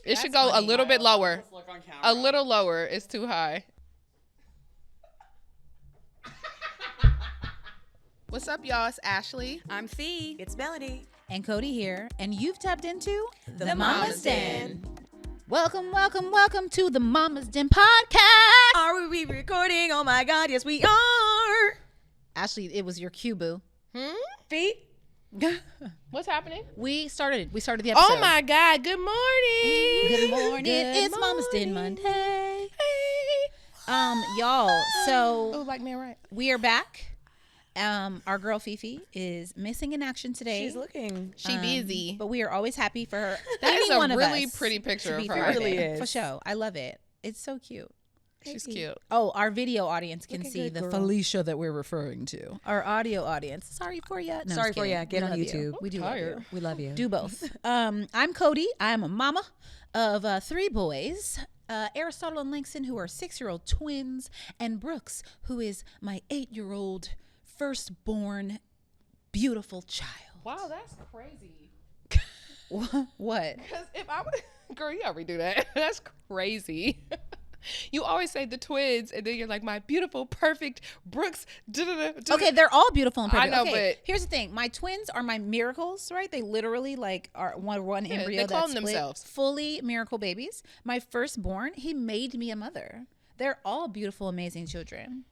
It should go a little bit lower. A little lower. It's too high. What's up, y'all? It's Ashley. I'm Fee. It's Melanie. And Codie here. And you've tapped into The Mama's Den. Welcome, welcome, welcome to the Mama's Den podcast. Are we recording? Oh my God, yes we are. Ashley, it was your cue, boo. Fee? What's happening? We started the episode. Oh my God. Good morning. Good morning. It's Mama's Den Monday. Y'all, so Oh, like me, right? we are back. Our girl Fifi is missing in action today. She's looking. She busy. But we are always happy for her. That is Any one a of really us pretty picture to of be her. part It really of it. is. For sure. I love it. It's so cute. She's cute. Oh, our video audience can Looking see good, the girl. Felicia that we're referring to. Our audio audience. Sorry for you. No, Sorry I'm just for kidding. ya. Get We on love YouTube. You. We do love Tired. you. We love you. Do both. I'm Codie. I'm a mama of 3 boys. Aristotle and Langston, who are 6-year-old twins, and Brooks, who is my 8-year-old firstborn beautiful child. Wow, that's crazy. What? Because if I would, girl, you already do that. That's crazy. You always say the twins, and then you're like, my beautiful, perfect Brooks. Okay, they're all beautiful and perfect. I know, okay, but here's the thing: my twins are my miracles, right? They literally like are one Yeah, embryo they clone that's split, themselves. fully miracle babies. My firstborn, he made me a mother. They're all beautiful, amazing children.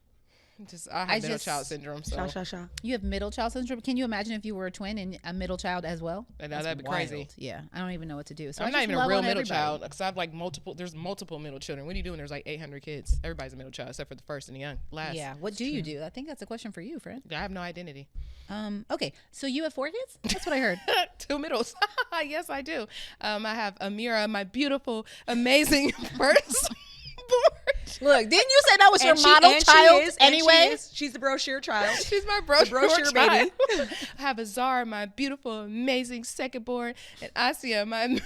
I have middle child syndrome, so Sha. You have middle child syndrome. Can you imagine if you were a twin and a middle child as well? I know, That's that'd be wild. crazy. Yeah, I don't even know what to do. So I'm I not just even a love real on middle everybody. child because I have like there's multiple middle children. What are you doing? There's like 800 kids. Everybody's a middle child except for the first and the young last. Yeah. What do you do? I think that's a question for you, friend. I have no identity. Okay. So you have 4 kids? That's what I heard. 2 middles. Yes, I do. I have Amira, my beautiful, amazing firstborn. Look, didn't you say that was your And model she child is, and anyway? she is. She's the brochure child. She's my brochure baby. I have Azara, my beautiful, amazing secondborn, and Asia, my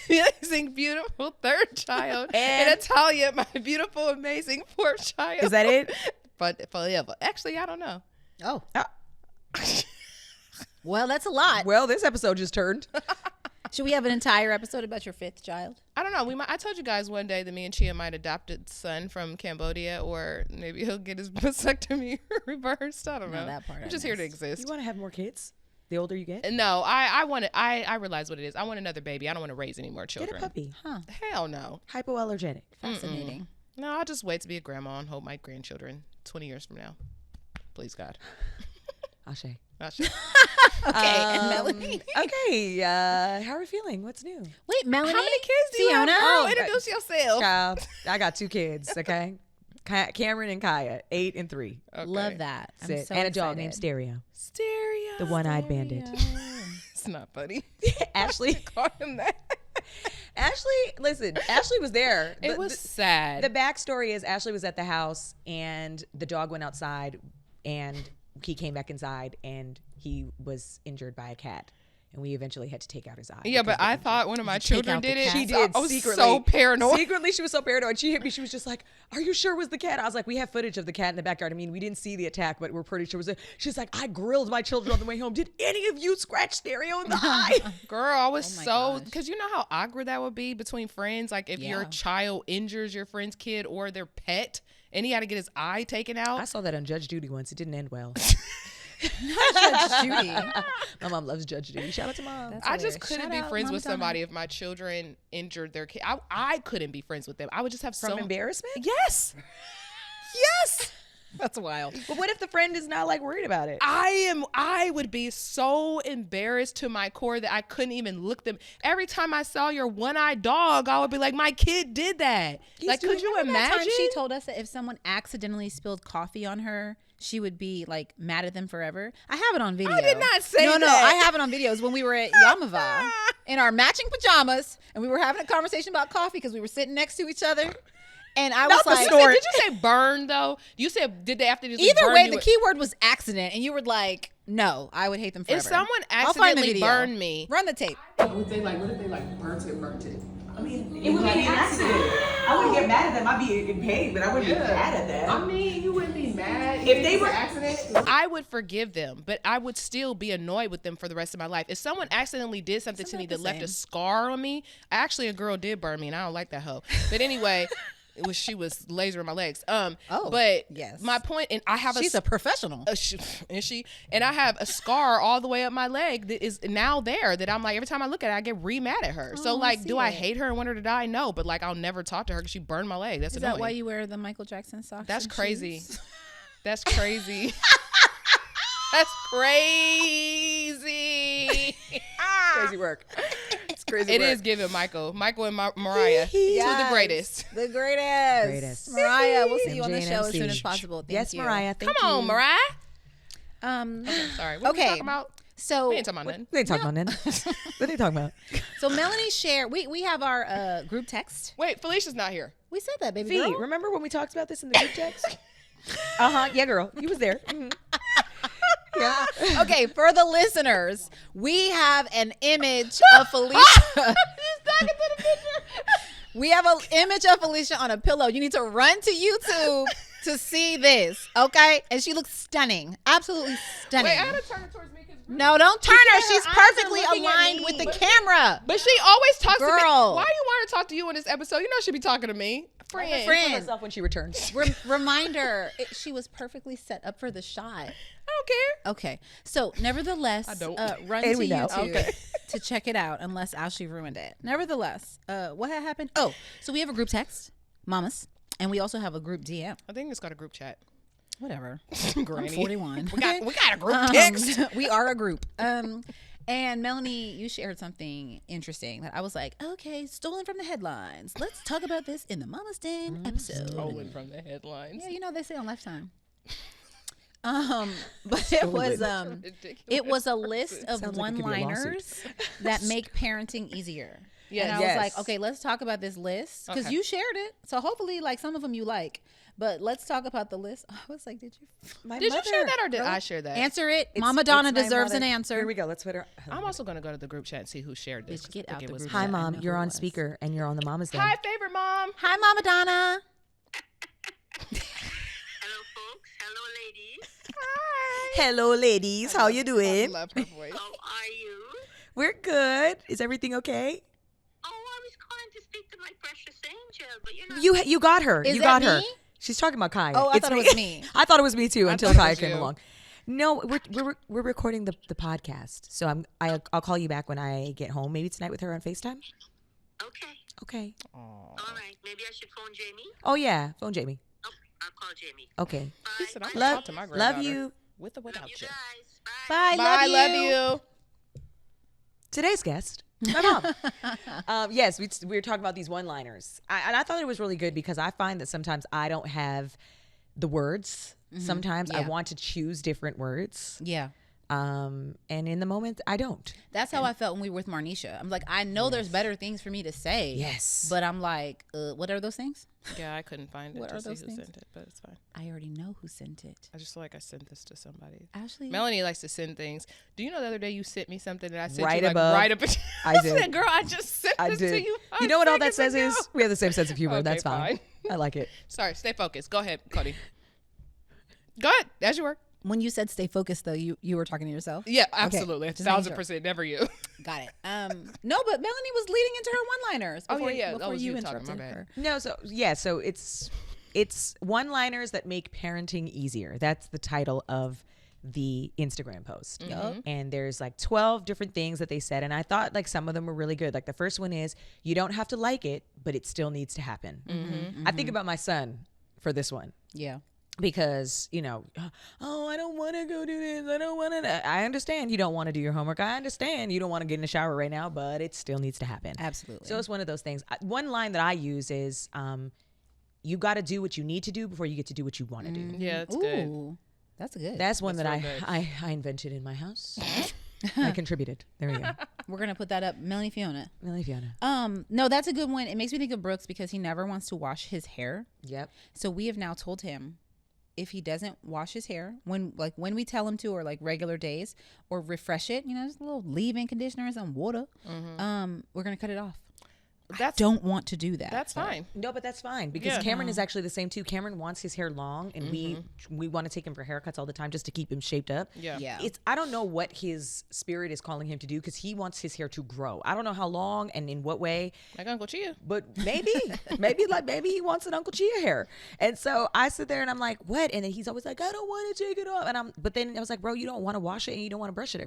amazing, beautiful 3rd child, and Natalia, my beautiful, amazing 4th child. Is that it? But forever. Actually, I don't know. Oh. Well, that's a lot. Well, this episode just turned. Should we have an entire episode about your 5th child? I don't know. I told you guys one day that me and Chia might adopt a son from Cambodia, or maybe he'll get his vasectomy reversed. I don't know. that part I'm I just here to missed. exist. You want to have more kids? The older you get? No, I realize what it is. I want another baby. I don't want to raise any more Get children. a puppy. Huh. Hell no. Hypoallergenic. Fascinating. No, I'll just wait to be a grandma and hold my grandchildren 20 years from now. Please, God. Ashe. Not sure. Okay, and Melanie. Okay, how are we feeling? What's new? Wait, Melanie. How many kids do you Fiona? have? Oh, introduce yourself. Child, I got 2 kids, okay? Cameron and Kaya, 8 and 3. Okay. Love that. I'm Sit. so And a excited. dog named Stereo. Stereo. The one-eyed bandit. It's not funny. Ashley. Call him that. Ashley, listen, Ashley was there. It was sad. The backstory is Ashley was at the house and the dog went outside and he came back inside and he was injured by a cat. And we eventually had to take out his eye. Yeah, but I thought one of my you take children out the did it. cat? She So did I was secretly. so paranoid. Secretly, she was so paranoid. She hit me. She was just like, "Are you sure it was the cat?" I was like, "We have footage of the cat in the backyard. I mean, we didn't see the attack, but we're pretty sure it was." She's like, "I grilled my children on the way home. Did any of you scratch Stereo in the eye?" Girl, I was Oh my so, gosh. because you know how awkward that would be between friends. Like if your Yeah. child injures your friend's kid or their pet and he had to get his eye taken out. I saw that on Judge Judy once. It didn't end well. Judge Judy. My mom loves Judge Judy. Shout out to mom. That's I just hilarious. couldn't Shout be out friends Mama with Donna. somebody if my children injured their kid. I couldn't be friends with them. I would just have From embarrassment? Yes. Yes. That's wild. But what if the friend is not like worried about it? I would be so embarrassed to my core that I couldn't even look them. Every time I saw your one-eyed dog, I would be like, my kid did that. Like, could you Remember that time imagine? she told us that if someone accidentally spilled coffee on her, she would be like mad at them forever. I have it on video. I did not say No, that. I have it on videos when we were at Yamava in our matching pajamas and we were having a conversation about coffee because we were sitting next to each other. And I was like, Did you say burn though? You said did they after this? either burn way, you the with- key word was accident, and you were like, "No, I would hate them forever." If someone I'll find the accidentally video. burned me, Run the tape. What if they like burnt it? I mean, it would be an accident. I wouldn't get mad at them. I'd be in pain, but I wouldn't get mad at them. I mean, you wouldn't be mad mad. If they were accident, I would forgive them, but I would still be annoyed with them for the rest of my life. If someone accidentally did something to me that left a scar on me, actually a girl did burn me, and I don't like that hoe. But anyway, she was lasering my legs. But yes. my point, and I have She's a professional. Is she? And I have a scar all the way up my leg that is now there that I'm like, every time I look at it, I get re-mad at her. So like, do I hate her and want her to die? No, but like, I'll never talk to her because she burned my leg. That's annoying. Is that why you wear the Michael Jackson socks? That's crazy. Shoes? That's crazy. That's crazy. crazy work. It's crazy It work. is giving Michael and Mariah to the greatest. The greatest. Mariah, we'll see you on the show as soon as possible. Thank you. Mariah. Come on, Mariah. Okay, sorry. What were we talking about? So We ain't talking about nothing. We ain't talking about nothing. What are you talking about? So Melanie shared. We have our group text. Wait, Felicia's not here. We said that, baby Fee, girl. remember when we talked about this in the group text? Yeah, girl. You was there. Mm-hmm. Yeah. Okay, for the listeners, we have an image of Felicia. We have an image of Felicia on a pillow. You need to run to YouTube to see this, okay? And she looks stunning, absolutely stunning. Wait, I gotta turn her towards me. No, don't turn her. She's eyes are perfectly looking at aligned me. with the camera. But she always talks to me. Girl. Why do you want her to talk to you in this episode? You know she be talking to me. Friend. Friend. Myself when she returns. Reminder, she was perfectly set up for the shot. I don't care. Okay, so nevertheless, I don't. run And to we know. YouTube Okay. to check it out, unless Ashley ruined it. Nevertheless, what had happened? Oh, so we have a group text, mamas, and we also have a group DM. I think it's got a group chat. Whatever. Granny. I'm 41. We got a group text. We are a group. And Melanie, you shared something interesting that I was like, okay, stolen from the headlines. Let's talk about this in the Mama's Den episode. Stolen from the headlines. Yeah, you know they say on Lifetime. But it was a list of Sounds like it could be a one-liners that make parenting easier. Yes. And I was Yes. like, okay, let's talk about this list because Okay. you shared it. So hopefully, like some of them you like. But let's talk about the list. I was like, did you? Did you share that or did I share that? Answer it. It's- Mama Donna it's my deserves mother. an answer. Here we go. Let's put her. I'm also going to go to the group chat and see who shared this. Bitch, get 'cause I out think the it was group me. Hi, chat. I Mom. know You're who it on was. speaker and you're on the Mama's Den. Hi, favorite mom. Hi, Mama Donna. Hello, folks. Hello, ladies. Hello, ladies. How you I doing? love her voice. How are you? We're good. Is everything okay? Oh, I was calling to speak to my precious angel, but you're not. You got her. Is you that got her. me? She's talking about Kaya. Oh, I It's thought it was me. I thought it was me too until thought it Kaya was came you. along. No, we're recording the podcast, so I'll call you back when I get home. Maybe tonight with her on FaceTime. Okay. Okay. All right. Maybe I should phone Jamie. Oh yeah, phone Jamie. Oh, I'll call Jamie. Okay. Bye. She said, I'm Bye. going to Love talk to my love granddaughter. you. With or Love without you you. guys. Bye. Bye. Bye, Love you. love you. Today's guest, my mom. Yes, we were talking about these one-liners, and I thought it was really good because I find that sometimes I don't have the words. Sometimes I Yeah. want to choose different words, Yeah. and in the moment I don't. That's how I felt when we were with Marnisha. I'm like, I know there's better things for me to say. Yes. But I'm like, what are those things? Yeah, I couldn't find it What to are see those who things? sent it, but it's fine. I already know who sent it. I just feel like I sent this to somebody. Ashley. Melanie likes to send things. Do you know the other day you sent me something that I sent Right you like above. right up? I did. said, girl, I just sent I this did. to you. You know what all that 5 says seconds is ago. we have the same sense of humor. Okay, That's fine. I like it. Sorry, stay focused. Go ahead, Codie. Go ahead. As you were. When you said stay focused, though, you were talking to yourself? Yeah, absolutely. just making 1,000% never you. Got it. No, but Melanie was leading into her one-liners. Oh, Before, yeah. That Before was you you talking. My interrupted bad. her. No, so it's one-liners that make parenting easier. That's the title of the Instagram post. And there's like 12 different things that they said, and I thought like some of them were really good. Like the first one is you don't have to like it, but it still needs to happen. I think about my son for this one. Yeah. Because, oh, I don't want to go do this. I don't want to. I understand you don't want to do your homework. I understand you don't want to get in the shower right now, but it still needs to happen. Absolutely. So it's one of those things. One line that I use is, you got to do what you need to do before you get to do what you want to do. Yeah, that's Ooh, good. that's good. That's one That's that real good. I invented in my house. I contributed. There we go. We're going to put that up. Melanie Fiona. Melanie Fiona. No, that's a good one. It makes me think of Brooks because he never wants to wash his hair. Yep. So we have now told him if he doesn't wash his hair when we tell him to, or like regular days, or refresh it, just a little leave-in conditioner and some water, we're gonna cut it off. don't want to do that. That's fine. No, but that's fine because Yeah. Cameron is actually the same too. Cameron wants his hair long, and we want to take him for haircuts all the time just to keep him shaped up. Yeah. Yeah. I don't know what his spirit is calling him to do because he wants his hair to grow. I don't know how long and in what way, Like Uncle Chia. but maybe maybe he wants an Uncle Chia hair. And so I sit there and I'm like, what? And then he's always like, I don't want to take it off. But then I was like, bro, you don't want to wash it and you don't want to brush it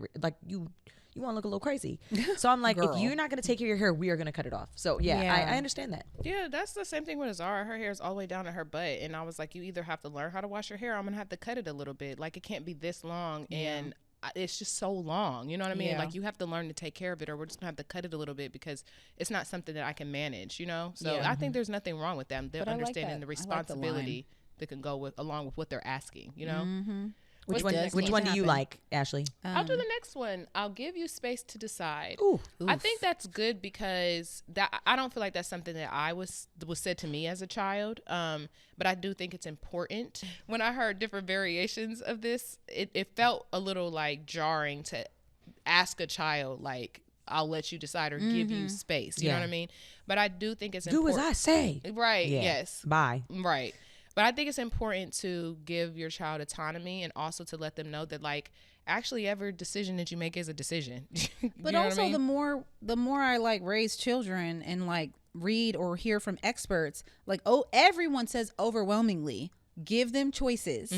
you want to look a little crazy. So I'm like, if you're not going to take care of your hair, we are going to cut it off. So yeah. I understand that. Yeah, that's the same thing with Azara. Her hair is all the way down to her butt. And I was like, you either have to learn how to wash your hair or I'm going to have to cut it a little bit. Like, it can't be this long. And it's just so long. You know what I mean? Yeah. Like, you have to learn to take care of it or we're just going to have to cut it a little bit because it's not something that I can manage, you know? So Yeah. I think there's nothing wrong with them. They're But I like understanding that. the I like the line. responsibility that can go along with what they're asking, you know? Mm-hmm. Which does one need do to you happen. like, Ashley? I'll do the next one. I'll give you space to decide. Ooh. I think that's good because I don't feel like that's something that was said to me as a child. But I do think it's important. When I heard different variations of this, it felt a little like jarring to ask a child like, I'll let you decide or give you space. You know what I mean? But I do think it's Do important. as I say. Right. Yeah. Yes. Bye. Right. But I think it's important to give your child autonomy and also to let them know that, like, actually every decision that you make is a decision. But also the more I like raise children and like read or hear from experts, like, everyone says overwhelmingly give them choices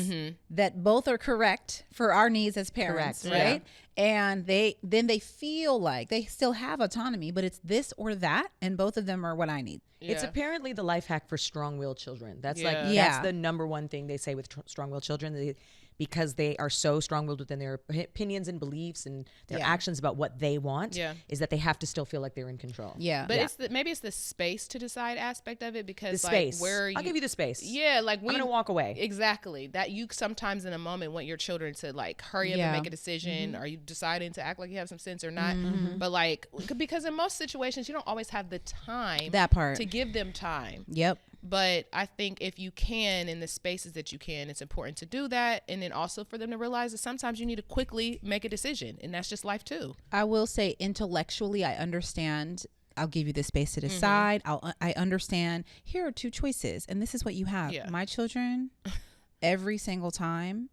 that both are correct for our needs as parents, Correct. right? And they feel like they still have autonomy, but it's this or that, and both of them are what I need. It's apparently the life hack for strong-willed children. That's like Yeah. that's the number one thing they say with strong-willed children. Because they are so strong-willed within their opinions and beliefs and their actions about what they want, is that they have to still feel like they're in control. Yeah. But maybe it's the space to decide aspect of it because The like space. where I'll give you the space. Yeah, like I'm gonna walk away. Exactly. That you sometimes in a moment want your children to like hurry up and make a decision. Are you deciding to act like you have some sense or not? But like because in most situations you don't always have the time That part. to give them time. Yep. But I think if you can, in the spaces that you can, it's important to do that. And then also for them to realize that sometimes you need to quickly make a decision. And that's just life too. I will say intellectually, I understand. I'll give you the space to decide. I understand. Here are two choices, and this is what you have. Yeah. My children, every single time,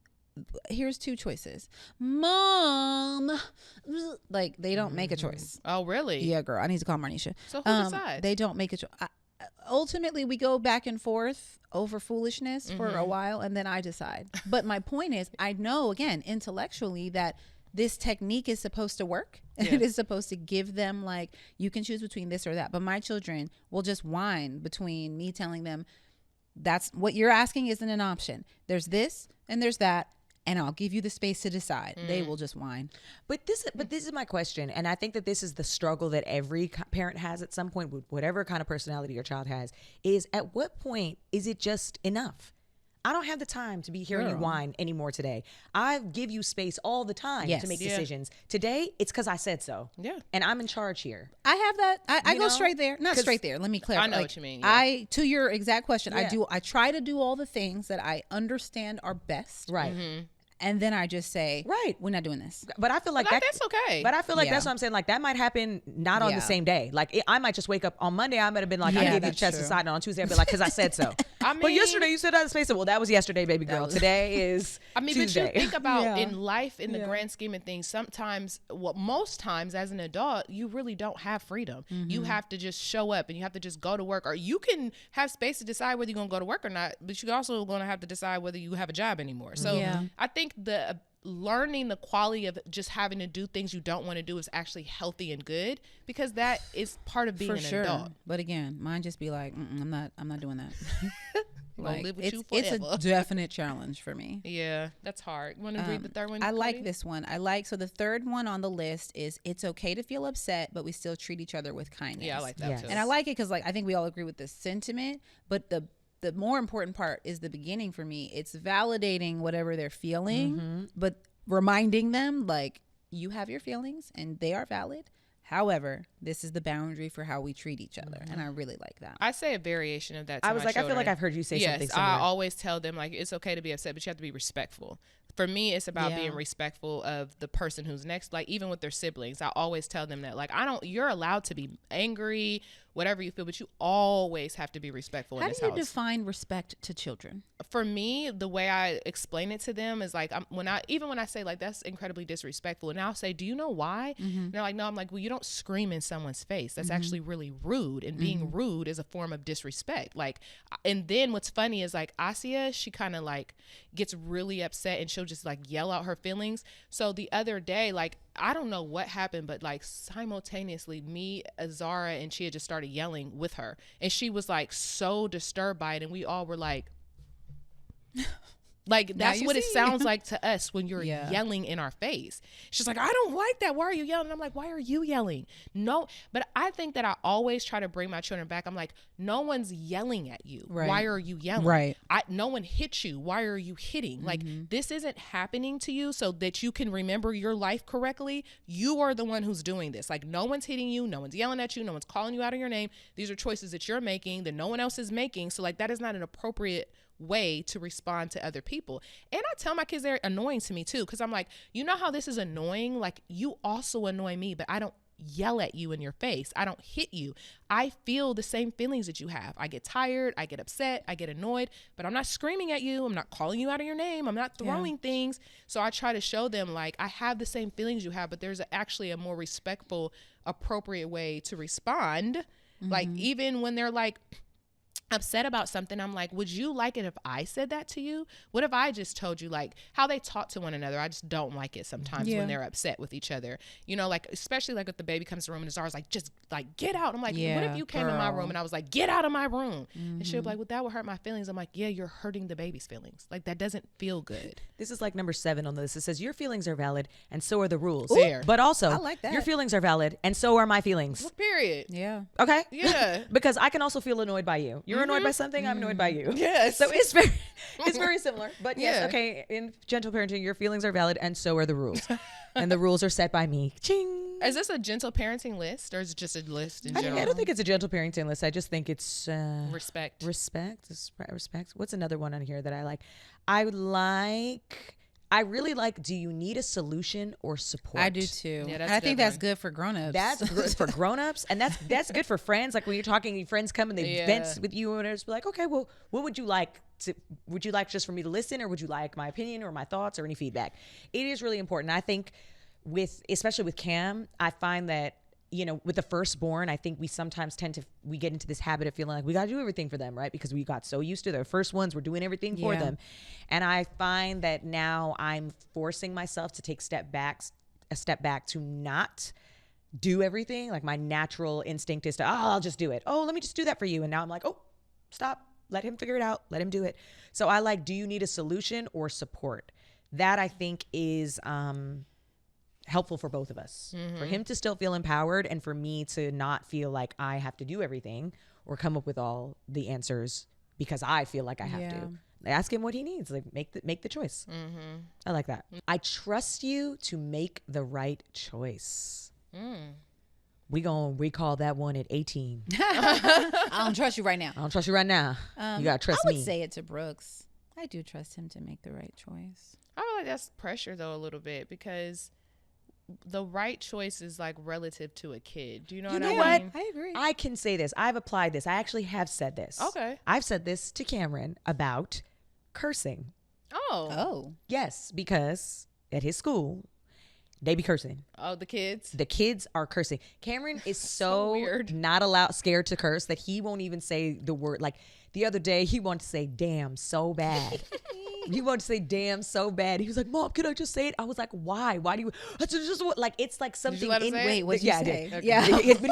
here's two choices. Mom, like they don't make a choice. Oh, really? Yeah, girl, I need to call Marnisha. So who decides? They don't make a choice. Ultimately, we go back and forth over foolishness for a while, and then I decide. But my point is, I know, again, intellectually that this technique is supposed to work. And it is supposed to give them, like, you can choose between this or that. But my children will just whine between me telling them, that's what you're asking isn't an option. There's this and there's that. And I'll give you the space to decide. They will just whine. But this is my question, and I think that this is the struggle that every parent has at some point with whatever kind of personality your child has, is at what point is it just enough? I don't have the time to be hearing you whine anymore today. I give you space all the time Yes. to make Yeah. decisions. Today, it's because I said so. Yeah. And I'm in charge here. I have that. I You go know? straight there. Not 'Cause straight there. Let me clarify. I know Like, what you mean, yeah. To your exact question, Yeah. I try to do all the things that I understand are best. Right. And then I just say, Right. we're not doing this. But I feel like But that's okay. But I feel like Yeah. that's what I'm saying. Like that might happen not on Yeah. the same day. Like I might just wake up on Monday. I might have been like, I Yeah, gave you a that's chance to true. decide. And on Tuesday, I'd be like, because I said so. I But mean- yesterday you said out of space. Well, that was yesterday, baby girl. Today is I mean, Tuesday. but you think about Yeah. in life, in the grand scheme of things, sometimes, most times as an adult, you really don't have freedom. You have to just show up and you have to just go to work, or you can have space to decide whether you're going to go to work or not, but you're also going to have to decide whether you have a job anymore. So Yeah. I think learning the quality of just having to do things you don't want to do is actually healthy and good, because that is part of being For an sure. adult. But again, mine just be like, I'm not doing that. Gonna live with it's, you it's forever. a definite challenge for me. Yeah, that's hard. You want to read the third one? I like Codie? this one. So the third one on the list is, it's okay to feel upset, but we still treat each other with kindness. Yeah, I like that Yes. too. And I like it because, like, I think we all agree with this sentiment, but the more important part is the beginning for me. It's validating whatever they're feeling, but reminding them, like, you have your feelings and they are valid. However, this is the boundary for how we treat each other. And I really like that. I say a variation of that to I was my like, I feel like children. I've heard you say yes, something similar. I always tell them, like, it's okay to be upset, but you have to be respectful. for me, it's about being respectful of the person who's next. Like, even with their siblings, I always tell them that, like, you're allowed to be angry, whatever you feel, but you always have to be respectful in this house. How do you define respect to children? For me, the way I explain it to them is like, when I say like, that's incredibly disrespectful, and I'll say, do you know why? And they're like, no. I'm like, well, you don't scream in someone's face. That's actually really rude, and being rude is a form of disrespect. Like, and then what's funny is like Asia, she kind of like gets really upset, and she'll just like yell out her feelings. So the other day, like, I don't know what happened, but like simultaneously, me, Azara, and Chia just started yelling with her, and she was like so disturbed by it, and we all were like that's what it sounds like to us when you're yelling in our face. She's like, I don't like that. Why are you yelling? And I'm like, why are you yelling? No, but I think that I always try to bring my children back. I'm like, no one's yelling at you. Right. Why are you yelling? Right. No one hit you. Why are you hitting? Like, this isn't happening to you so that you can remember your life correctly. You are the one who's doing this. Like, no one's hitting you. No one's yelling at you. No one's calling you out of your name. These are choices that you're making that no one else is making. So like, that is not an appropriate way to respond to other people. And I tell my kids they're annoying to me too, because I'm like, you know how this is annoying? Like, you also annoy me, but I don't yell at you in your face. I don't hit you. I feel the same feelings that you have. I get tired, I get upset, I get annoyed, but I'm not screaming at you. I'm not calling you out of your name. I'm not throwing things. So I try to show them like, I have the same feelings you have, but there's actually a more respectful, appropriate way to respond. Like, even when they're like upset about something, I'm like, would you like it if I said that to you? What if I just told you, like, how they talk to one another? I just don't like it sometimes when they're upset with each other. You know, like, especially like if the baby comes to the room and Zara's like, just like, get out. I'm like, what if you came to my room and I was like, get out of my room? And she'll be like, well, that would hurt my feelings. I'm like, yeah, you're hurting the baby's feelings. Like, that doesn't feel good. This is like number 7 on the list. It says your feelings are valid and so are the rules. Ooh, but also, I like that. your feelings are valid and so are my feelings. Well, period. Yeah. Okay? Yeah. Because I can also feel annoyed by you. You're annoyed by something, I'm annoyed by you. Yes. So it's very similar. But yes, okay, in gentle parenting, your feelings are valid and so are the rules. And the rules are set by me. Ching. Is this a gentle parenting list, or is it just a list in general? I don't think it's a gentle parenting list. I just think it's respect. Respect. What's another one on here that I like? I really like, do you need a solution or support? I do too. Yeah, and I think that's good for grown-ups. That's good for grown-ups, and that's good for friends. Like when you're talking, your friends come and they vent with you, and it's like, okay, well, what would you like? Would you like just for me to listen, or would you like my opinion or my thoughts or any feedback? It is really important. I think especially with Cam, I find that, you know, with the firstborn, I think we sometimes we get into this habit of feeling like we got to do everything for them, right? Because we got so used to their first ones, we're doing everything for them. And I find that now I'm forcing myself to take a step back to not do everything. Like my natural instinct is to, I'll just do it. Oh, let me just do that for you. And now I'm like, oh, stop. Let him figure it out. Let him do it. So I like, do you need a solution or support? That I think is helpful for both of us, for him to still feel empowered and for me to not feel like I have to do everything or come up with all the answers because I feel like I have to. Ask him what he needs. Like make the choice. I like that. I trust you to make the right choice. We gonna recall that one at 18. I don't trust you right now. I don't trust you right now. You gotta trust me. I would say it to Brooks. I do trust him to make the right choice. I feel like that's pressure though a little bit, because the right choice is like relative to a kid. Do you know what I mean? I agree. I can say this. I've applied this. I actually have said this. Okay. I've said this to Cameron about cursing. Oh. Yes, because at his school, they be cursing. Oh, the kids? The kids are cursing. Cameron is so weird. not scared to curse that he won't even say the word. Like the other day, he wanted to say damn so bad. He wanted to say damn so bad. He was like, Mom, can I just say it? I was like, why? Why do you? That's just what, like, it's like something. Did you let him say it? Wait, what'd you say? I did. Okay. Yeah. But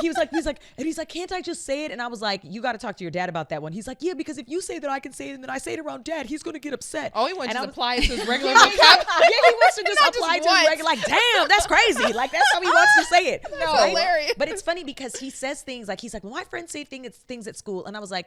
he's like, can't I just say it? And I was like, you got to talk to your dad about that one. He's like, yeah, because if you say that I can say it and then I say it around Dad, he's going to get upset. Oh, he wants to And apply it to his regular yeah, vocabulary. he wants to just Not apply just to his once. regular, like, damn, that's crazy. Like, that's how he wants to say it. No, hilarious. But it's funny because he says things like, he's like, well, my friends say things at school. And I was like,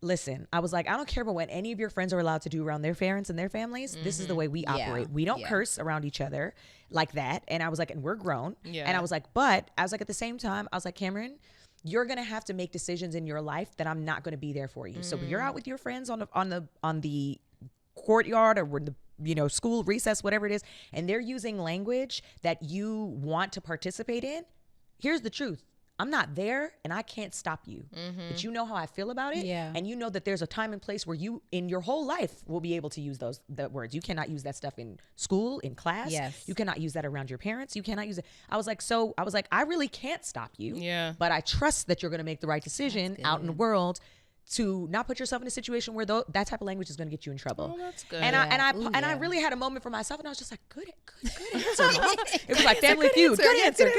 listen, I don't care about what any of your friends are allowed to do around their parents and their families. This is the way we operate. We don't curse around each other like that. And I was like, and we're grown. Yeah. And I was like, at the same time, I was like, Cameron, you're going to have to make decisions in your life that I'm not going to be there for you. So when you're out with your friends on the courtyard or in the school recess, whatever it is, and they're using language that you want to participate in, here's the truth. I'm not there and I can't stop you. But you know how I feel about it. Yeah. And you know that there's a time and place where you in your whole life will be able to use the words. You cannot use that stuff in school, in class. Yes. You cannot use that around your parents. You cannot use it. I was like, I really can't stop you. Yeah. But I trust that you're going to make the right decision out in the world to not put yourself in a situation where that type of language is going to get you in trouble. Oh, that's good. And I really had a moment for myself, and I was just like, good answer, Mom. It was like Family Feud. Good answer.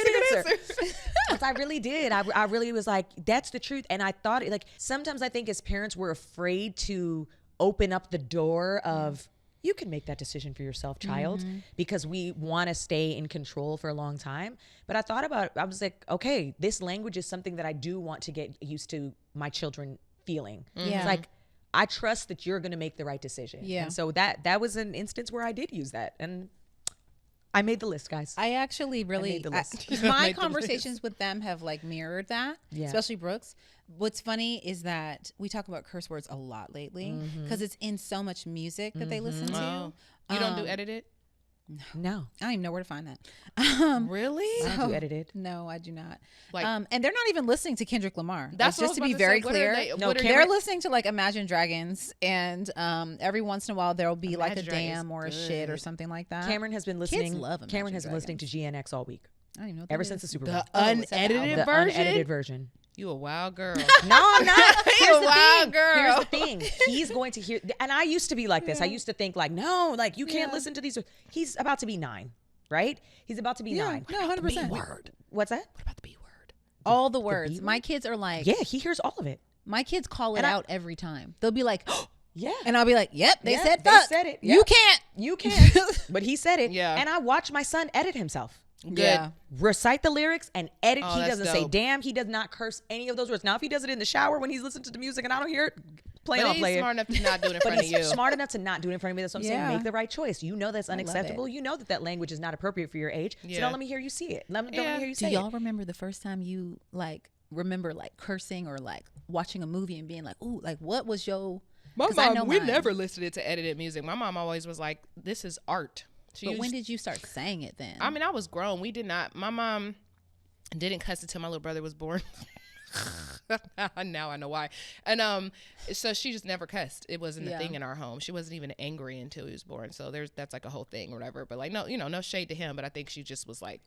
I really did. I really was like, that's the truth. And I thought, like, sometimes I think as parents, we're afraid to open up the door of, you can make that decision for yourself, child, because we want to stay in control for a long time. But I thought about it. I was like, okay, this language is something that I do want to get used to my children feeling. Yeah. It's like, I trust that you're going to make the right decision. Yeah. And so that was an instance where I did use that. And I made the list, guys. I actually really, made the list. my Made the conversations with them have like mirrored that, especially Brooks. What's funny is that we talk about curse words a lot lately because it's in so much music that they listen to. Oh. You don't do edited? No. I don't even know where to find that. Really? I don't do edited. No, I do not. Like- and they're not even listening to Kendrick Lamar. That's Like, just what I was to be about to very say. What are clear. they- No, what are Cameron- They're listening to like Imagine Dragons, and every once in a while there'll be like a Imagine Dragons damn or a shit or something like that. Cameron has been listening. love Imagine Cameron has been listening to GNX all week. I don't even know what Ever that since the is. Super The Bowl. unedited The version? unedited version. You a wild girl. No, I'm not. Here's the wild thing. girl. Here's the thing. He's going to hear, and I used to be like this. I used to think like, no, like you can't listen to these. He's about to be 9, right? He's about to be 9. No, 100%. Word. What's that? What about the B word? All the words. B My kids are like, Yeah, he hears all of it. my kids call it And I- out every time. They'll be like, Yeah. and I'll be like, yep, they Yeah, said they fuck. said it. You Yeah. can't. You can't. But he said it. Yeah. And I watched my son edit himself. Good. Yeah. Recite the lyrics and edit. Oh, He that's doesn't say dope. damn. He does not curse any of those words. Now, if he does it in the shower when he's listening to the music and I don't hear it, play But on he's play it. smart enough to not do it in But front of he's you. smart enough to not do it in front of me. That's what I'm saying. Yeah. Make the right choice. You know that's unacceptable. it. You know that language is not appropriate for your age. So Yeah. don't let me hear you see it. Don't let me hear you Do say y'all it. remember the first time you like remember like cursing or like watching a movie and being like, ooh, like what was your? My 'cause I know mom, we mine. never listened to edited music. My mom always was like, this is art. She But when used- did you start saying it then? I mean, I was grown. We did not. My mom didn't cuss until my little brother was born. Now I know why. And so she just never cussed. It wasn't a Yeah. thing in our home. She wasn't even angry until he was born. So that's like a whole thing or whatever. But like no, no shade to him. But I think she just was like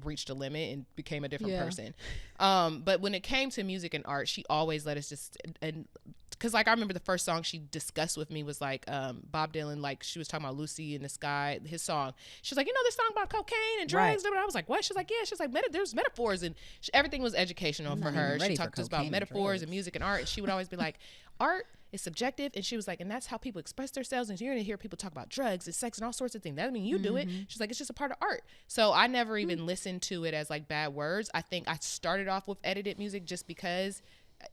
reached a limit and became a different person. But when it came to music and art, she always let us just and because like I remember the first song she discussed with me was like Bob Dylan, like she was talking about Lucy in the Sky, his song. She's like, you know this song about cocaine and drugs? Right. And I was like, what? She's like, yeah. She's like, there's metaphors and everything was educational for not her. even ready She for talked to us about cocaine and metaphors drugs. and music and art. And she would always be like, art is subjective. And she was like, and that's how people express themselves. And you're going to hear people talk about drugs and sex and all sorts of things. That doesn't mean you do it. She's like, it's just a part of art. So I never even listened to it as like bad words. I think I started off with edited music just because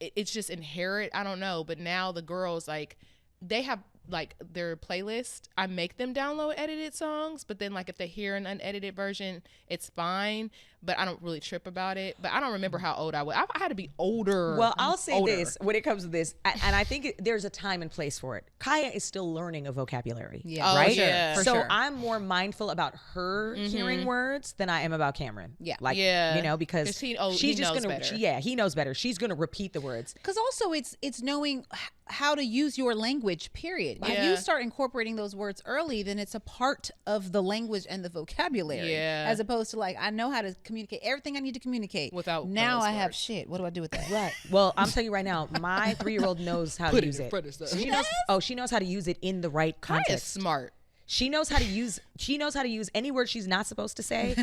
it's just inherent. I don't know. But now the girls, like, they have like their playlist. I make them download edited songs, but then like if they hear an unedited version, it's fine. But I don't really trip about it. But I don't remember how old I was. I had to be older. Well, I'll say older. this when it comes to this, and I think there's a time and place for it. Kaya is still learning a vocabulary, Yeah. Oh, right? yeah. For So sure. I'm more mindful about her hearing words than I am about Cameron. Yeah. like Yeah. you know, because 'Cause he she's just knows gonna, better. he knows better. She's gonna repeat the words. Because also it's knowing how to use your language, period. If Yeah. you start incorporating those words early, then it's a part of the language and the vocabulary. Yeah. As opposed to like, I know how to communicate everything I need to communicate. Without now those I have words. shit. What do I do with that? Right. Well, I'm telling you right now, my 3-year-old knows how Put to it use in it. front of stuff. She knows. Oh, she knows how to use it in the right Kaya's context. smart. She knows how to use. She knows how to use any word she's not supposed to say.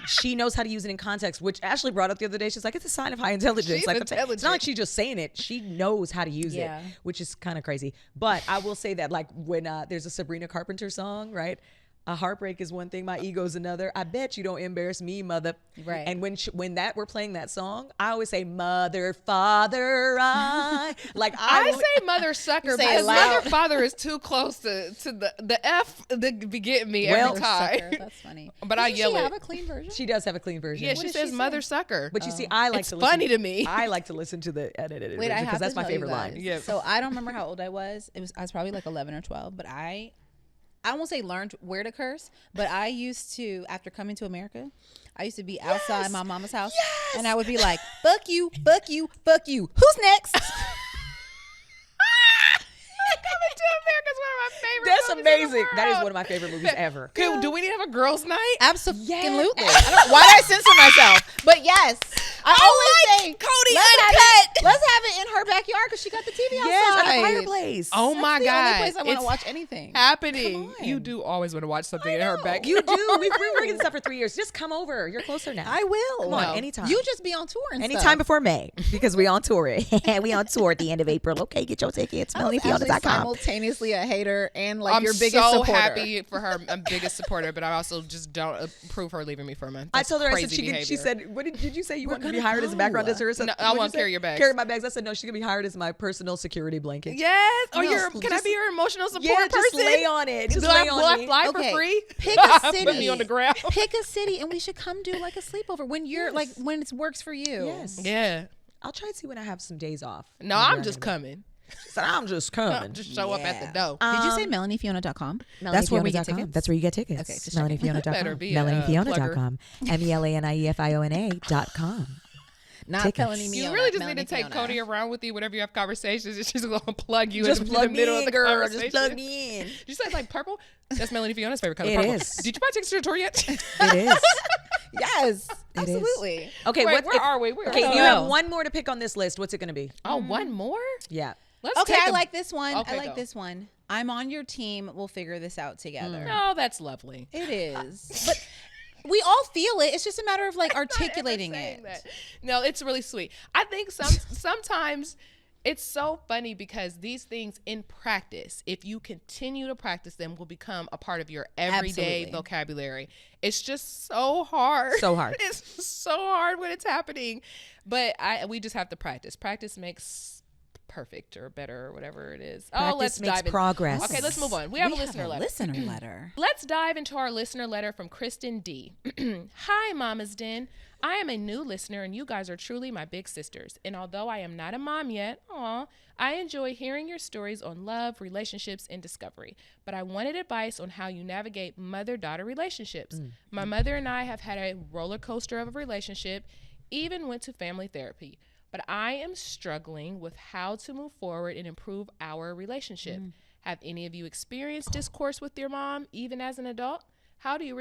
She knows how to use it in context, which Ashley brought up the other day. She's like, it's a sign of high intelligence. She's Like intelligent. it's not like she's just saying it. She knows how to use Yeah. it, which is kind of crazy. But I will say that, like when there's a Sabrina Carpenter song, right? A heartbreak is one thing, my ego's another. I bet you don't embarrass me, mother. Right. And when we're playing that song, I always say, mother, father, I. Like I say mother sucker say it because loud. mother father is too close to the F that be getting me Well, every time. Sucker. That's funny. But I Doesn't yell she it. have a clean version? She does have a clean version. Yeah, she does says she mother say? sucker. But you see, I like It's to listen. funny to me. I like to listen to the edited Wait, version I because have that's to my tell you favorite guys. line. Yeah. So I don't remember how old I was. I was probably like 11 or 12, but I I won't say learned where to curse, but I used to, after coming to America, I used to be outside my mama's house, and I would be like, fuck you, fuck you, fuck you. Who's next? Coming to America is one of my favorite That's movies in the amazing. That is world. one of my favorite movies ever. Okay, do we need to have a girls' night? Absolutely. Yes. I don't know why did I censor myself? But yes, I always say, Codie let's have it in her backyard because she got the TV outside. Yes, at a fireplace. Oh my That's the God. only place I want It's to watch anything. happening. Come You on. do always want to watch something in her backyard. You do. We've been working this up for 3 years. Just come over. You're closer now. I will. Come on, No. anytime. You just be on tour and Anytime stuff. before May, because we on tour. We on tour at the end of April. Okay, get your tickets. I was actually MelanieFiona.com. simultaneously a hater and like I'm your biggest so supporter. happy for her. I'm biggest supporter, but I also just don't approve her leaving me for a month. I That's told her, I crazy said she behavior. said, what did you say you wanted to be gonna hired as a go. background dancer or something? No, I What'd won't you say? carry your bags. Carry my bags. I said, no, she's going to be hired as my personal security blanket. Yes. Or No, can I be your emotional support Yeah, just person? lay on it. Just will lay will on I me. fly Okay, for free? pick a Put city. me on the ground. Pick a city, and we should come do like a sleepover when you're like when it works for you. Yes. Yeah. I'll try and see when I have some days off. No, I'm just coming. She said, I'm just coming. Just show up at the door. Did you say MelanieFiona.com? That's where we get tickets? tickets. That's where you get tickets. Okay, just checking. MelanieFiona.com. Better be a, MelanieFiona.com. MELANIEFIONA.com. Not Tickets. Melanie You Fiona, really just Melanie need to take Fiona. Codie around with you whenever you have conversations, and she's gonna plug you Just in plug the middle me of the in, girl. conversation. Just plug me in. Did you say it's like purple? That's Melanie Fiona's favorite color. It purple. is. Did you buy tickets to the tour yet? It is. Yes, It is. absolutely. Okay, Wait, what, where are we? Where Okay, are you we? have one more to pick on this list. What's it going to be? Oh, one more? Yeah. Let's Okay, take I a- like this one. Okay, I like go. this one. I'm on your team. We'll figure this out together. Oh, that's lovely. It is, but we all feel it. It's just a matter of like Not ever articulating saying it. that. No, it's really sweet. I think sometimes it's so funny because these things in practice, if you continue to practice them, will become a part of your everyday Absolutely. vocabulary. It's just so hard. So hard. It's so hard when it's happening. But we just have to practice. Practice makes perfect or better or whatever it is. Practice let's makes dive in. progress. Okay, let's move on. We have a listener letter. Listener letter. Let's dive into our listener letter from Kristen D. Hi, Mama's Den. I am a new listener, and you guys are truly my big sisters. And although I am not a mom yet, I enjoy hearing your stories on love, relationships, and discovery. But I wanted advice on how you navigate mother-daughter relationships. My mother and I have had a roller coaster of a relationship, even went to family therapy. But I am struggling with how to move forward and improve our relationship. Have any of you experienced discourse with your mom, even as an adult? How do you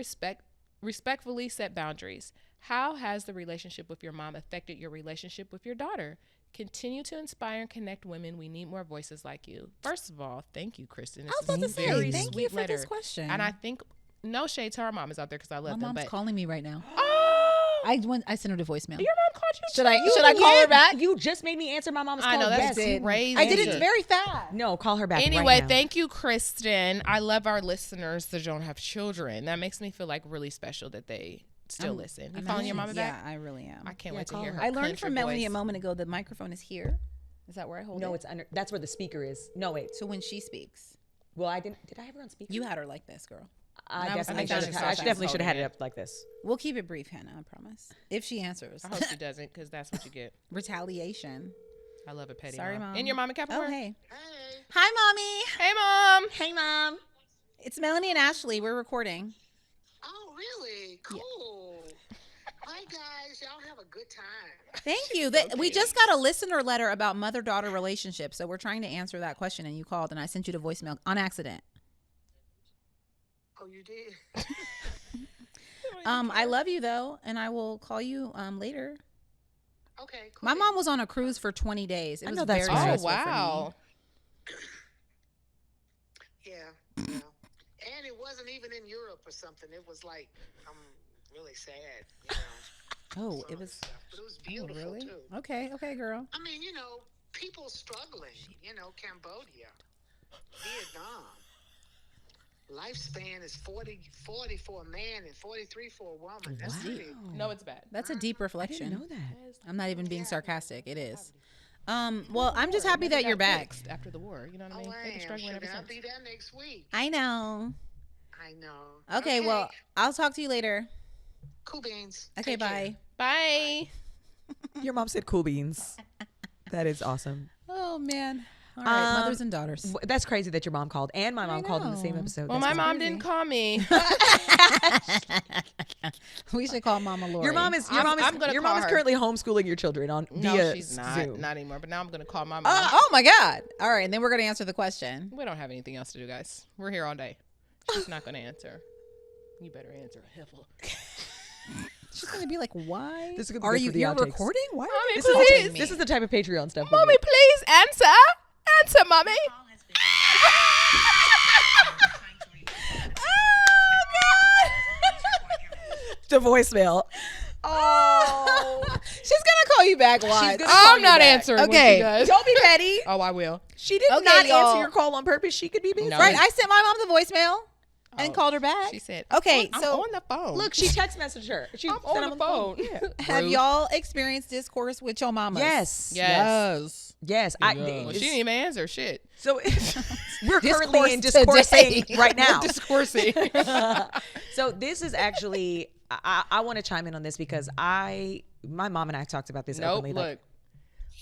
respectfully set boundaries? How has the relationship with your mom affected your relationship with your daughter? Continue to inspire and connect women. We need more voices like you. First of all, thank you, Kristen. I was This about is to a say, very thank sweet you for letter. this question. And I think no shade to our mamas out there because I My love them. mom's But calling me right now. oh, I sent her to voicemail. your mom called you. Should I too? call her back? You just made me answer my mom's call. I know that's Yes. crazy. I did it very fast. No, call her back Anyway, right now. thank you, Kristen. I love our listeners that don't have children. That makes me feel like really special that they still listen. You calling your mama back? Yeah, I really am. I can't Yeah, wait to call hear her. her. I learned clench from her Melanie voice. a moment ago the microphone is here. Is that where I hold it? No, it's under. That's where the speaker is. No, wait. So when she speaks, Well, I didn't. Did I have her on speaker? you had her like this, girl. I And I was definitely like, should have. I I should definitely should have had holding it up like this. We'll keep it brief, Hannah. I promise. If she answers, I hope she doesn't because that's what you get. retaliation. I love a petty Sorry, mom. Mom. And your mom in Capricorn? Oh, hey. Hey. Hi, mommy. Hey, Mom. Hey, mom. It's Melanie and Ashley. We're recording. Oh, really? Cool. Hi, guys. Y'all have a good time. Thank you. We just got a listener letter about mother-daughter relationships, so we're trying to answer that question, and you called, and I sent you the voicemail on accident. Oh, you did? I love you though, and I will call you later. Okay, cool. My mom was on a cruise for 20 days. It I was know that's very right. Oh, stressful for me. wow. Yeah. And it wasn't even in Europe or something. It was like, I'm really sad, you know. Oh, some it of the was. stuff. But it was Oh, beautiful, really? too. Okay, girl. I mean, you know, people struggling, you know, Cambodia, Vietnam. Lifespan is 40 for a man and 43 for a woman. That's Wow. big. No, it's bad. That's a deep I reflection. didn't know that. I'm not even being sarcastic. It is. Well, I'm just happy that you're back. After the war, you know what I Oh, mean? I They've been am. struggling ever Sugar. I'll since. be there next week. I know. I know. Okay, well, I'll talk to you later. Cool beans. Okay, Take care. bye. Bye. Your mom said cool beans. That is awesome. Oh man. All right, mothers and daughters. That's crazy that your mom called, and my mom called in the same know. episode. Well, That's my crazy. mom didn't call me. We should call Mama Lori. Your mom is I'm gonna call her. currently homeschooling your children on No, via she's not. Zoom. Not anymore. But now I'm gonna call my mom. Oh my God. All right, and then we're going to answer the question. We don't have anything else to do, guys. We're here all day. She's not gonna answer. You better answer, Heifer. She's going to be like, why This is gonna be are good you for the you're outtakes. recording? Why are Mommy, you please. This is the type of Patreon stuff. we Mommy, do. please answer. Answer, mommy. The voicemail. Oh, She's going to call you back live. gonna call I'm you not back. answering. Okay. When she does. don't be petty. Oh, I will. She did Okay, not y'all. answer your call on purpose. She could be busy. No. Right, I sent my mom the voicemail and Oh, called her back. She said, Okay, I'm so on the phone. Look, she text messaged her. She I'm said, on the phone. Yeah. have Rude. y'all experienced discourse with your mamas? Yes. Yes. Yes. Well, she didn't even answer shit. So we're Discourse currently in today. discoursing right now. Discoursing. So this is actually, I want to chime in on this because my mom and I talked about this Nope. openly. Look.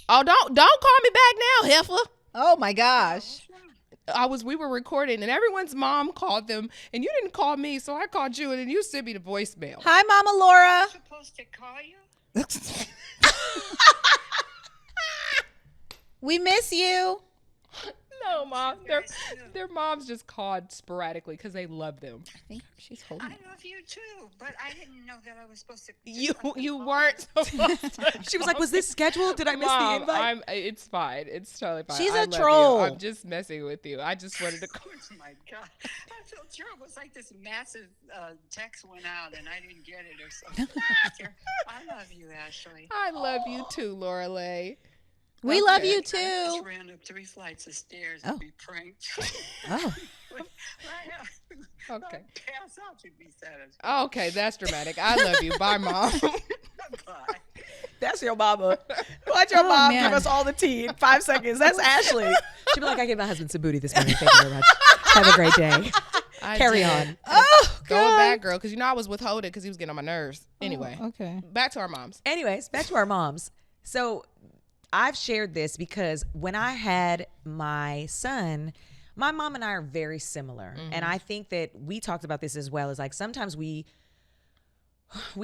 Oh, don't call me back now, Heifer. Oh my gosh. We were recording and everyone's mom called them and you didn't call me, so I called you and then you sent me the voicemail. Hi, Mama Laura. Supposed to call you? We miss you. No, mom. Their moms just called sporadically because they love them. I think she's holding I it. love you too, but I didn't know that I was supposed to. You weren't supposed to. She was like, "Was this scheduled? Did I miss the Mom, invite?" It's fine. It's totally fine. She's I a love you. troll. I'm just messing with you. I just wanted to. Oh my God! I felt terrible. It was like this massive text went out and I didn't get it or something. I love you, Ashley. I love you too, Laura Lay. We love Okay. you I just too. ran up 3 flights of stairs Oh. and be pranked. Oh. Okay. Pass out to be satisfied. Okay, that's dramatic. I love you. Bye, mom. Bye. That's your mama. Watch your mom man. give us all the tea in 5 seconds. That's Ashley. She'd be like, "I gave my husband some booty this morning. Thank you very much. Have a great day. I Carry did. on." Oh, Going back, girl, because I was withholding because he was getting on my nerves. Anyway, okay. back to our moms. Anyways, back to our moms. So I've shared this because when I had my son, my mom and I are very similar. And I think that we talked about this as well, is like sometimes we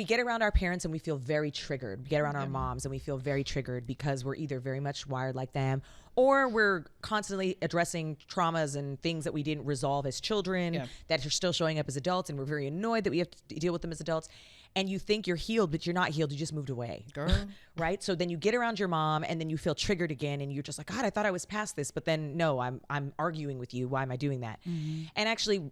get around our parents and we feel very triggered. We get around our moms and we feel very triggered because we're either very much wired like them or we're constantly addressing traumas and things that we didn't resolve as children that are still showing up as adults, and we're very annoyed that we have to deal with them as adults. And you think you're healed, but you're not healed. You just moved away. Girl. Right? So then you get around your mom and then you feel triggered again and you're just like, God, I thought I was past this, but then no, I'm arguing with you. Why am I doing that? And actually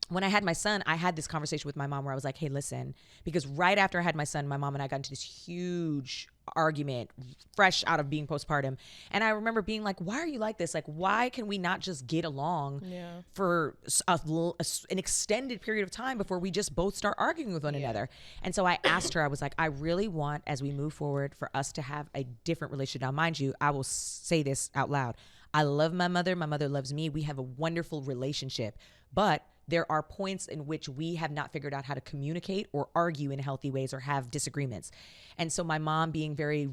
when I had my son, I had this conversation with my mom where I was like, hey, listen, because right after I had my son, my mom and I got into this huge argument fresh out of being postpartum. And I remember being like, why are you like this? Like, why can we not just get along for an extended period of time before we just both start arguing with one another? And so I asked her, I was like, I really want, as we move forward, for us to have a different relationship. Now, mind you, I will say this out loud. I love my mother. My mother loves me. We have a wonderful relationship, but there are points in which we have not figured out how to communicate or argue in healthy ways or have disagreements. And so my mom being very,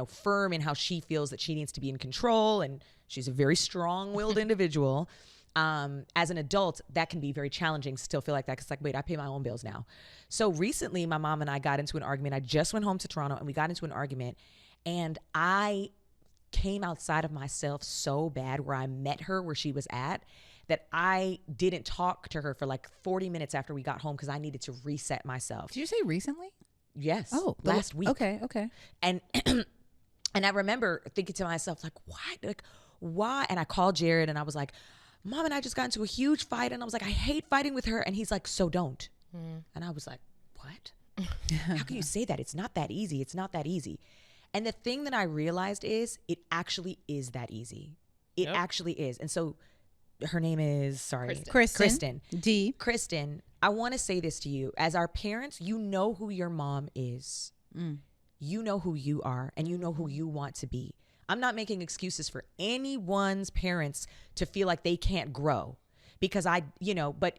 firm in how she feels that she needs to be in control, and she's a very strong-willed individual. As an adult, that can be very challenging to still feel like that. Cause wait, I pay my own bills now. So recently my mom and I got into an argument. I just went home to Toronto and we got into an argument, and I came outside of myself so bad where I met her where she was at, that I didn't talk to her for like 40 minutes after we got home because I needed to reset myself. Did you say recently? Yes. Oh, last week. Okay. And and I remember thinking to myself, like, why? Like, why? And I called Jared and I was like, Mom and I just got into a huge fight. And I was like, I hate fighting with her. And he's like, so don't. And I was like, what? How can you say that? It's not that easy. It's not that easy. And the thing that I realized is it actually is that easy. It actually is. And so her name is, Kristen. D. Kristen, I want to say this to you. As our parents, you know who your mom is. You know who you are, and you know who you want to be. I'm not making excuses for anyone's parents to feel like they can't grow, because but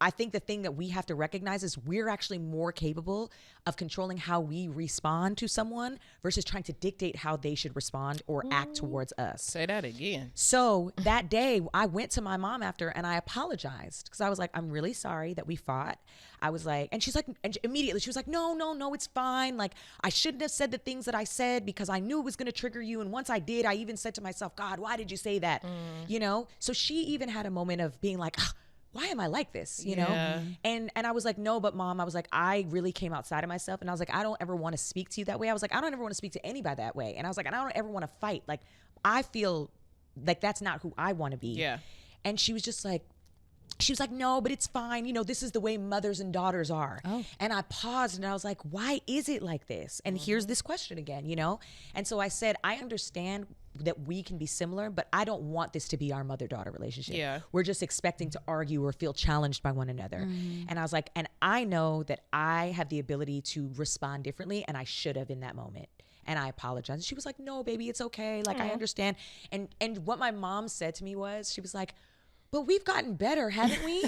I think the thing that we have to recognize is we're actually more capable of controlling how we respond to someone versus trying to dictate how they should respond or act towards us. Say that again. So that day I went to my mom after and I apologized because I was like, I'm really sorry that we fought. I was like, and she's like, and immediately she was like, no, it's fine. Like, I shouldn't have said the things that I said because I knew it was going to trigger you. And once I did, I even said to myself, God, why did you say that? You know? So she even had a moment of being like, why am I like this? You know? And I was like, no, but Mom, I was like, I really came outside of myself. And I was like, I don't ever want to speak to you that way. I was like, I don't ever want to speak to anybody that way. And I was like, and I don't ever want to fight. Like, I feel like that's not who I want to be. Yeah. And she was just like, no, but it's fine. You know, this is the way mothers and daughters are. Oh. And I paused and I was like, why is it like this? And here's this question again, you know? And so I said, I understand that we can be similar, but I don't want this to be our mother-daughter relationship. Yeah. We're just expecting to argue or feel challenged by one another. And I was like, and I know that I have the ability to respond differently, and I should have in that moment. And I apologized. She was like, no, baby, it's okay. Like, I understand. And what my mom said to me was, she was like, but we've gotten better, haven't we?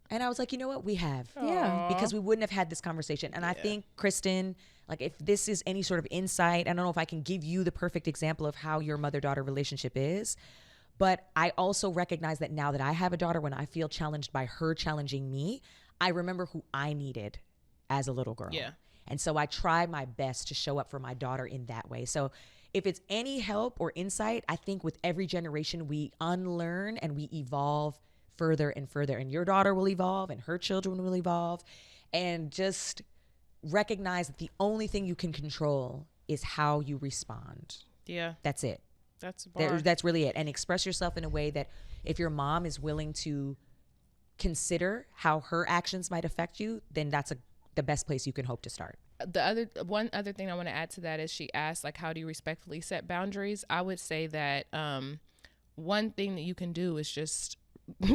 And I was like, you know what? We have. Yeah. Because we wouldn't have had this conversation. And I think, Kristen, like, if this is any sort of insight, I don't know if I can give you the perfect example of how your mother-daughter relationship is, but I also recognize that now that I have a daughter, when I feel challenged by her challenging me, I remember who I needed as a little girl. Yeah. And so I try my best to show up for my daughter in that way. So if it's any help or insight, I think with every generation, we unlearn and we evolve further and further. And your daughter will evolve and her children will evolve. And just recognize that the only thing you can control is how you respond. Yeah. That's it. That's That's really it. And express yourself in a way that if your mom is willing to consider how her actions might affect you, then that's the best place you can hope to start. One other thing I want to add to that is she asked, like, how do you respectfully set boundaries? I would say that one thing that you can do is just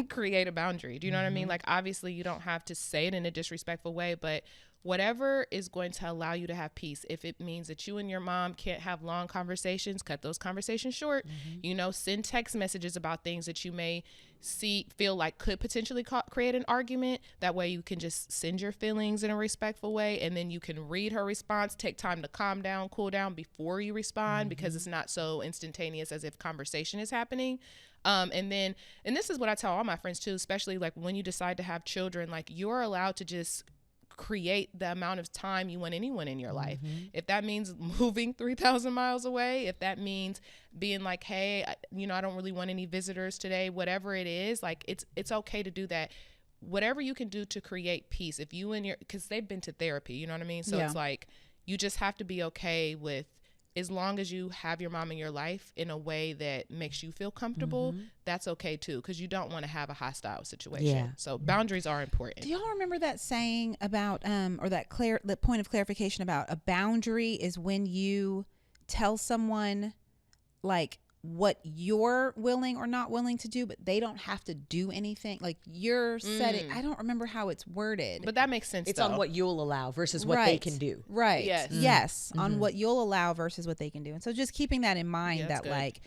create a boundary. Do you know what I mean? Like, obviously you don't have to say it in a disrespectful way, but whatever is going to allow you to have peace. If it means that you and your mom can't have long conversations, cut those conversations short. You know, send text messages about things that you may feel like could potentially create an argument. That way you can just send your feelings in a respectful way, and then you can read her response, take time to calm down, cool down before you respond, because it's not so instantaneous as if conversation is happening. And this is what I tell all my friends too, especially like when you decide to have children, like, you're allowed to just create the amount of time you want anyone in your life. If that means moving 3,000 miles away, if that means being like, hey, you know, I don't really want any visitors today, whatever it is, like, it's okay to do that. Whatever you can do to create peace. If you and because they've been to therapy, you know what I mean? So it's like, you just have to be okay with, as long as you have your mom in your life in a way that makes you feel comfortable, that's okay too, because you don't want to have a hostile situation. Yeah. So boundaries are important. Do y'all remember that saying about, or that point of clarification about a boundary is when you tell someone like what you're willing or not willing to do, but they don't have to do anything. Like, you're setting, I don't remember how it's worded, But that makes sense. It's on what you'll allow versus what they can do. Right. Yes. Yes. On what you'll allow versus what they can do. And so just keeping that in mind, that's that good. like,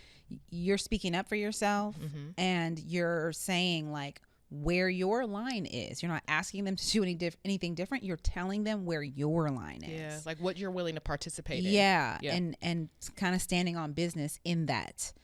you're speaking up for yourself and you're saying like where your line is. You're not asking them to do anything different. You're telling them where your line is. Yeah, like what you're willing to participate in. Yeah. And kind of standing on business in that.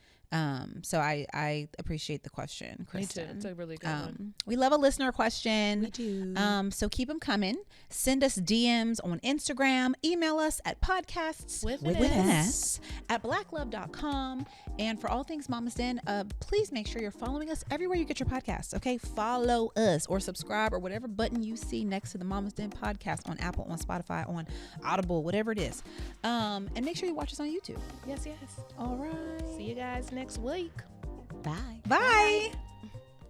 So I appreciate the question, Kristen. Me too. It's a really good one. We love a listener question. We do. So keep them coming. Send us DMs on Instagram. Email us at podcasts With an an S at blacklove.com. And for all things Mama's Den, please make sure you're following us everywhere you get your podcasts. Okay, follow us or subscribe or whatever button you see next to the Mama's Den podcast on Apple, on Spotify, on Audible, whatever it is. And make sure you watch us on YouTube. Yes. All right. See you guys next week. Bye. Bye.